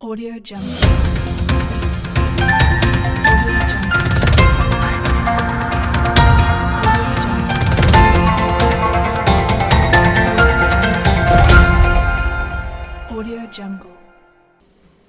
Audio Jungle. Audio Jungle.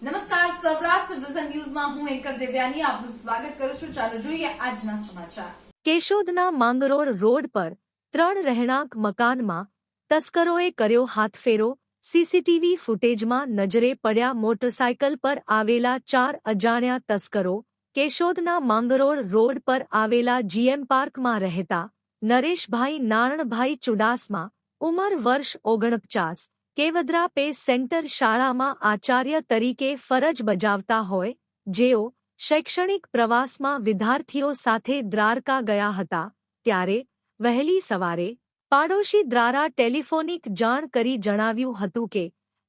નમસ્કાર, Saurashtra vision ન્યૂઝમાં હું એન્કર દેવ્યાની આપનું સ્વાગત કરું છું. ચાલો જોઈએ આજના સમાચાર. કેશોદના માંગરોળ રોડ પર 3 રહેણાંક મકાનમાં તસ્કરોએ કર્યો હાથફેરો. સીસીટીવી ફૂટેજમાં નજરે પડ્યા મોટરસાયકલ પર આવેલા 4 અજાણ્યા તસ્કરો. કેશોદના માંગરોળ રોડ પર આવેલા જીએમ પાર્કમાં રહેતા નરેશભાઈ નારણભાઈ ચુડાસમા, ઉંમર વર્ષ 49, કેવદરા પે સેન્ટર શાળામાં આચાર્ય તરીકે ફરજ બજાવતા હોય, જેઓ શૈક્ષણિક પ્રવાસમાં વિદ્યાર્થીઓ સાથે દ્વારકા ગયા હતા, ત્યારે વહેલી સવારે પાડોશી દ્વારા ટેલિફોનિક જાણ કરી જણાવ્યું હતું કે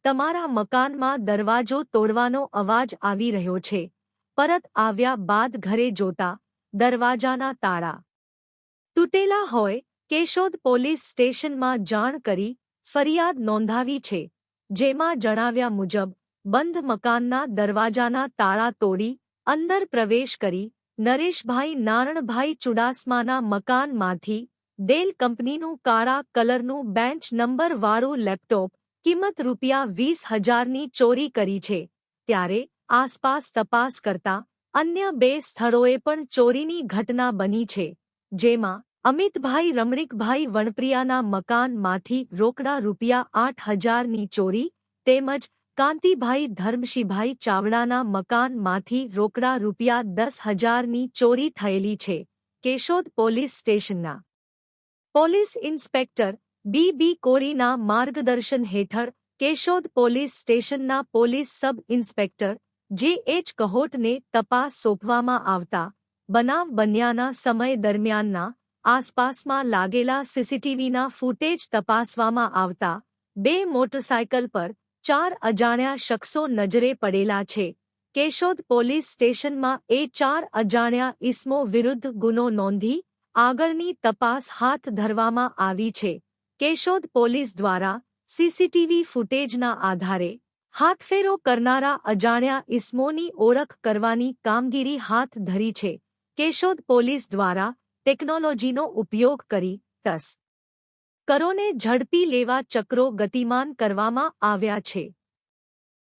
તમારા મકાનમાં દરવાજો તોડવાનો અવાજ આવી રહ્યો છે. પરત આવ્યા બાદ ઘરે જોતા દરવાજાના તાળા તૂટેલા હોય. કેશોદ પોલીસ સ્ટેશનમાં જાણ કરી ફરિયાદ નોંધાવી છે, જેમાં જણાવ્યા મુજબ બંધ મકાનના દરવાજાના તાળા તોડી અંદર પ્રવેશ કરી નરેશભાઈ નારણભાઈ ચુડાસમાના મકાનમાંથી ડેલ કંપનીનું કાળા કલરનું બેન્ચ નંબર વાળું લેપટોપ કિંમત ₹20,000ની ચોરી કરી છે. ત્યારે આસપાસ તપાસ કરતા અન્ય 2 સ્થળોએ પણ ચોરીની ઘટના બની છે, જેમાં અમિતભાઈ રમણીકભાઈ વણપ્રિયાના મકાનમાંથી રોકડા ₹8,000ની ચોરી તેમજ કાંતિભાઈ ધર્મશીભાઈ ચાવડાના મકાનમાંથી રોકડા ₹10,000ની ચોરી થયેલી છે. કેશોદ પોલીસ સ્ટેશનના પોલીસ ઇન્સ્પેક્ટર બી કોરીના માર્ગદર્શન હેઠળ કેશોદ પોલીસ સ્ટેશનના પોલીસ સબ ઇન્સ્પેક્ટર જે.એચ. કહોટને તપાસ સોંપવામાં આવતા બનાવ બન્યાના સમય દરમિયાનના આસપાસમાં લાગેલા સીસીટીવીના ફૂટેજ તપાસવામાં આવતા 2 મોટરસાયકલ પર 4 અજાણ્યા શખ્સો નજરે પડેલા છે. કેશોદ પોલીસ સ્ટેશનમાં 4 અજાણ્યા ઇસમો વિરુદ્ધ ગુનો નોંધી આગળની તપાસ હાથ ધરવામાં આવી છે. કેશોદ પોલીસ દ્વારા સીસીટીવી ફૂટેજના આધારે હાથફેરો કરનારા અજાણ્યા ઇસમોની ઓળખ કરવાની કામગીરી હાથ ધરી છે. કેશોદ પોલીસ દ્વારા ટેકનોલોજીનો ઉપયોગ કરી તસ્કરોને ઝડપી લેવા ચક્રો ગતિમાન કરવામાં આવ્યા છે.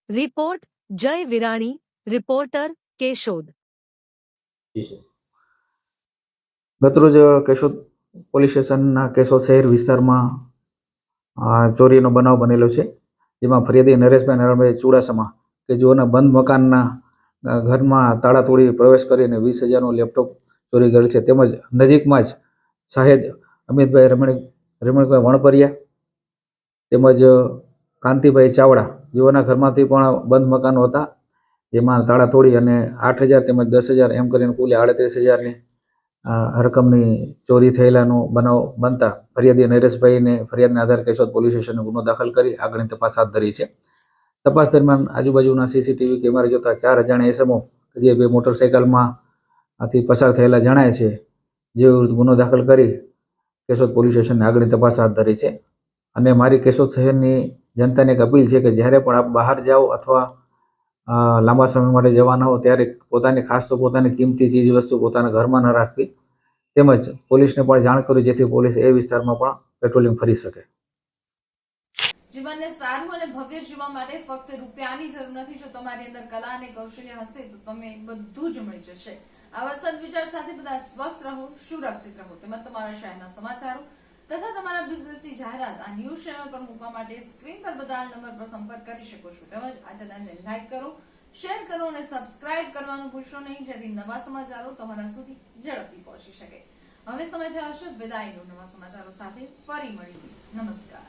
રિપોર્ટ જય વિરાણી, રિપોર્ટર કેશોદ. ગતરોજ કેશોદ પોલીસ સ્ટેશનના કેશોદ શહેર વિસ્તારમાં ચોરીનો બનાવ બનેલો છે, જેમાં ફરિયાદી નરેશભાઈ નારણભાઈ ચુડાસમા કે જેઓના બંધ મકાનના ઘરમાં તાળા તોડી પ્રવેશ કરીને 20,000નું લેપટોપ ચોરી કરેલ છે. તેમજ નજીકમાં જ સાહેદ અમિતભાઈ રમણીકભાઈ વણપરિયા તેમજ કાંતિભાઈ ચાવડા જેઓના ઘરમાંથી પણ બંધ મકાનો હતા, જેમાં તાળા તોડી અને 8,000 તેમજ 10,000 એમ કરીને કુલ 38,000ની રકમની ચોરી થયેલાનો બનાવ બનતા ફરિયાદી નરેશભાઈને ફરિયાદના આધારે કેશોદ પોલીસ સ્ટેશને ગુનો દાખલ કરી આગળની તપાસ હાથ ધરી છે. તપાસ દરમિયાન આજુબાજુના સીસીટીવી કેમેરા જોતા 4 અજાણ્યા ઇસમો જે 2 મોટરસાયકલમાં આથી પસાર થયેલા જણાય છે, જે વિરુદ્ધ ગુનો દાખલ કરી કેશોદ પોલીસ સ્ટેશનને આગળની તપાસ હાથ ધરી છે. અને મારી કેશોદ શહેરની જનતાને એક અપીલ છે કે જ્યારે પણ આપ બહાર જાઓ અથવા લાંબા સમય માટે જવાના હો ત્યારે ખાસ તો પોતાની કિંમતી ચીજ વસ્તુ પોતાના ઘરમાં ન રાખવી, તેમજ પોલીસને પણ જાણ કરવી જેથી પોલીસ એ વિસ્તારમાં પણ પેટ્રોલિંગ ફરી શકે. જીવનને સારું અને ભવ્ય જીવવા માટે ફક્ત રૂપિયાની જરૂર નથી. જો તમારી અંદર કલા અને કૌશલ્ય હશે તો તમે બધું જ મળી જશે. આવા સદવિચાર સાથે બધા સ્વસ્થ રહો, સુરક્ષિત રહો. તેમજ તમારા શહેરના સમાચારો તથા તમારા બિઝનેસની જાહેરાત આ ન્યૂઝ ચેનલ પર મૂકવા માટે સ્ક્રીન પર બતાવેલ નંબર પર સંપર્ક કરી શકો છો. તેમજ આ ચેનલને લાઈક કરો, શેર કરો અને સબસ્ક્રાઇબ કરવાનું ભૂલશો નહીં, જેથી નવા સમાચારો તમારા સુધી ઝડપથી પહોંચી શકે. હવે સમય થયો છે વિદાયનો. નવા સમાચારો સાથે ફરી મળીશું. નમસ્કાર.